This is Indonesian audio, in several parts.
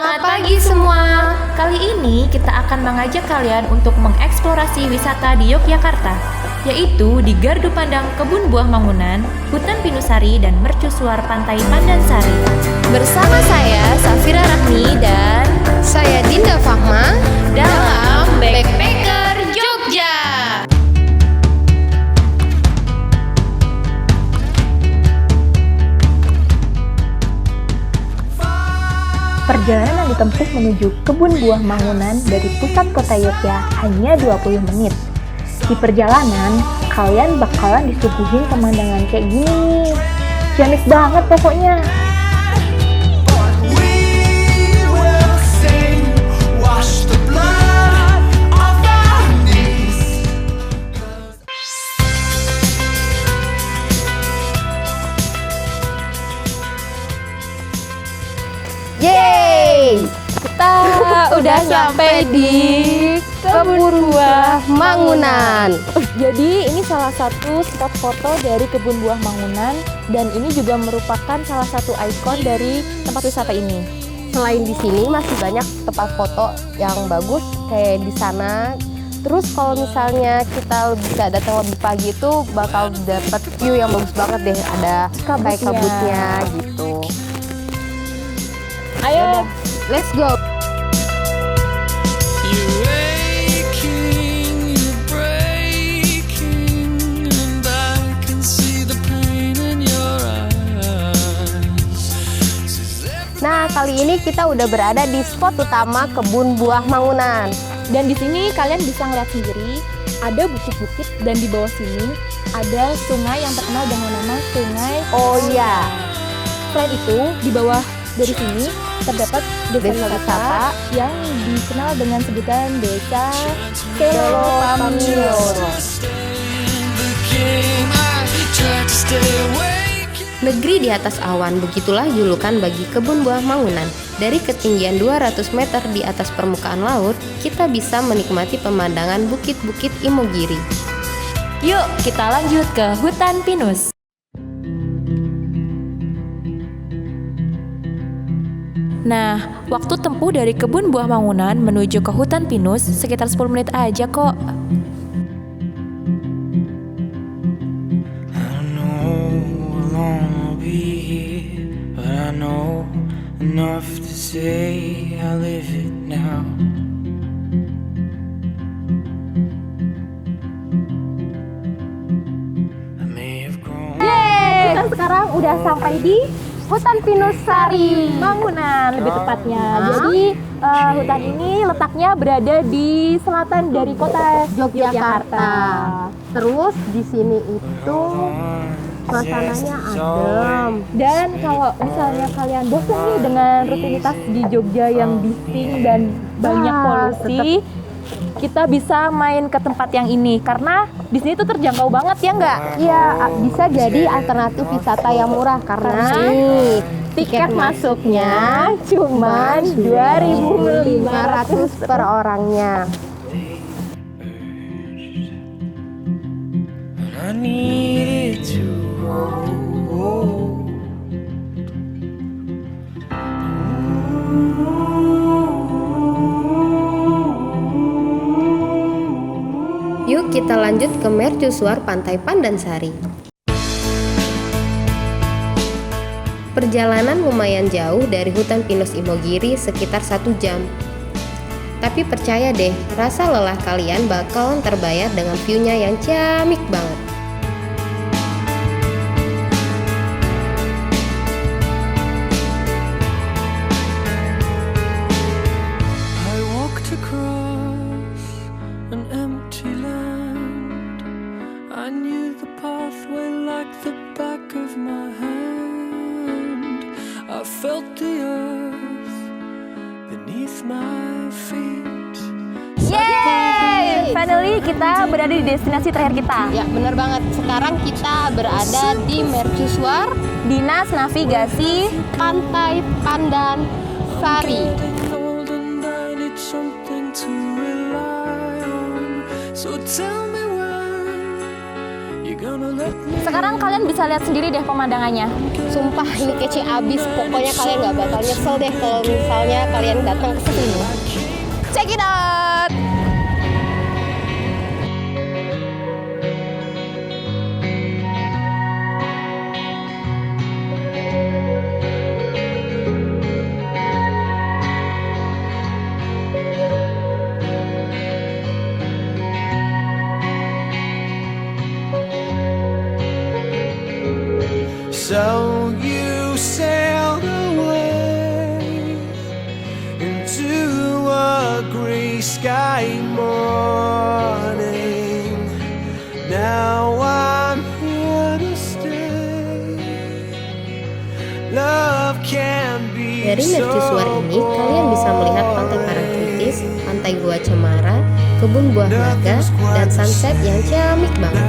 Selamat pagi semua. Kali ini kita akan mengajak kalian untuk mengeksplorasi wisata di Yogyakarta, yaitu di Gardu Pandang Kebun Buah Mangunan, Hutan Pinusari, dan Mercusuar Pantai Pandansari. Bersama saya, Safira Rahmi, dan saya Dinda Fahma dalam Backpacker Jogja. Perjalanan yang ditempuh menuju Kebun Buah Mangunan dari pusat kota Yogyakarta hanya 20 menit. Di perjalanan, kalian bakalan disuguhin pemandangan kayak gini. Ciamik banget pokoknya. Yeay! Kita udah sampai di Kebun Buah Mangunan. Jadi ini salah satu spot foto dari Kebun Buah Mangunan dan ini juga merupakan salah satu ikon dari tempat wisata ini. Selain di sini masih banyak tempat foto yang bagus kayak di sana. Terus kalau misalnya kita bisa datang lebih pagi itu bakal dapat view yang bagus banget deh. Ada kayak kabutnya gitu. Ayo, Let's go. Nah, kali ini kita udah berada di spot utama Kebun Buah Mangunan. dan di sini kalian bisa ngeliat sendiri ada bukit-bukit dan di bawah sini ada sungai yang terkenal dengan nama Sungai. Oh iya. Selain itu, di bawah dari sini terdapat desa wisata yang dikenal dengan sebutan Desa Kelopamiloro. Negeri di atas awan, begitulah julukan bagi Kebun Buah Mangunan. Dari ketinggian 200 meter di atas permukaan laut, kita bisa menikmati pemandangan bukit-bukit Imogiri. Yuk, kita lanjut ke Hutan Pinus. Nah, waktu tempuh dari Kebun Buah Mangunan menuju ke Hutan Pinus sekitar 10 menit aja kok. Enough to say I live it now. I may have grown. Kita sekarang udah sampai di Hutan Pinusari Mangunan lebih tepatnya. Jadi hutan ini letaknya berada di selatan dari kota Yogyakarta. Terus di sini itu suasananya adem. Dan kalau misalnya kalian bosan nih dengan rutinitas di Jogja yang bising dan banyak polusi, kita bisa main ke tempat yang ini karena di sini tuh terjangkau banget ya nggak? Iya, bisa jadi alternatif wisata yang murah karena nih, tiket masuknya cuma 2.500 per orangnya. I needed to hold. Yuk kita lanjut ke Mercusuar Pantai Pandansari. Perjalanan lumayan jauh dari Hutan Pinus Imogiri sekitar 1 jam. Tapi percaya deh, rasa lelah kalian bakalan terbayar dengan view-nya yang ciamik banget. I walked across an empty land. I knew the pathway like the back of my hand. I felt the earth beneath my feet. Yeay! Finally kita berada di destinasi terakhir kita. Ya bener banget, sekarang kita berada di Mercusuar Dinas Navigasi Pantai Pandansari. Old and I need something to rely on. So tell me when you're gonna let me Sekarang kalian bisa lihat sendiri deh pemandangannya. Sumpah ini kece abis. Pokoknya kalian nggak bakal nyesel deh kalau misalnya kalian datang ke sini. Check it out. So you sailed away into a gray sky morning. Now I'm here to stay. Love can be Dari mercusuar ini, kalian bisa melihat Pantai Parangtritis, Pantai Gua Cemara, Kebun Buah Naga, dan sunset yang ciamik banget.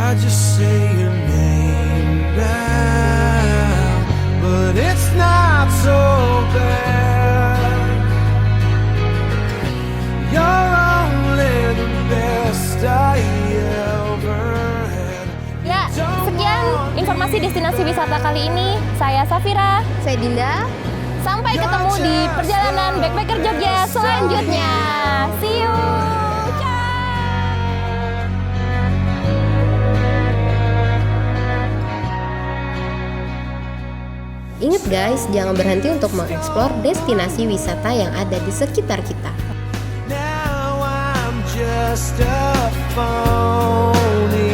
I just say your name now, but it's not so bad. You're only the best I ever had. Ya, sekian informasi destinasi wisata kali ini. Saya Safira. Saya Dinda. Sampai ketemu di perjalanan backpacker Jogja selanjutnya. See you. Ingat guys, jangan berhenti untuk mengeksplor destinasi wisata yang ada di sekitar kita. Now I'm just a phony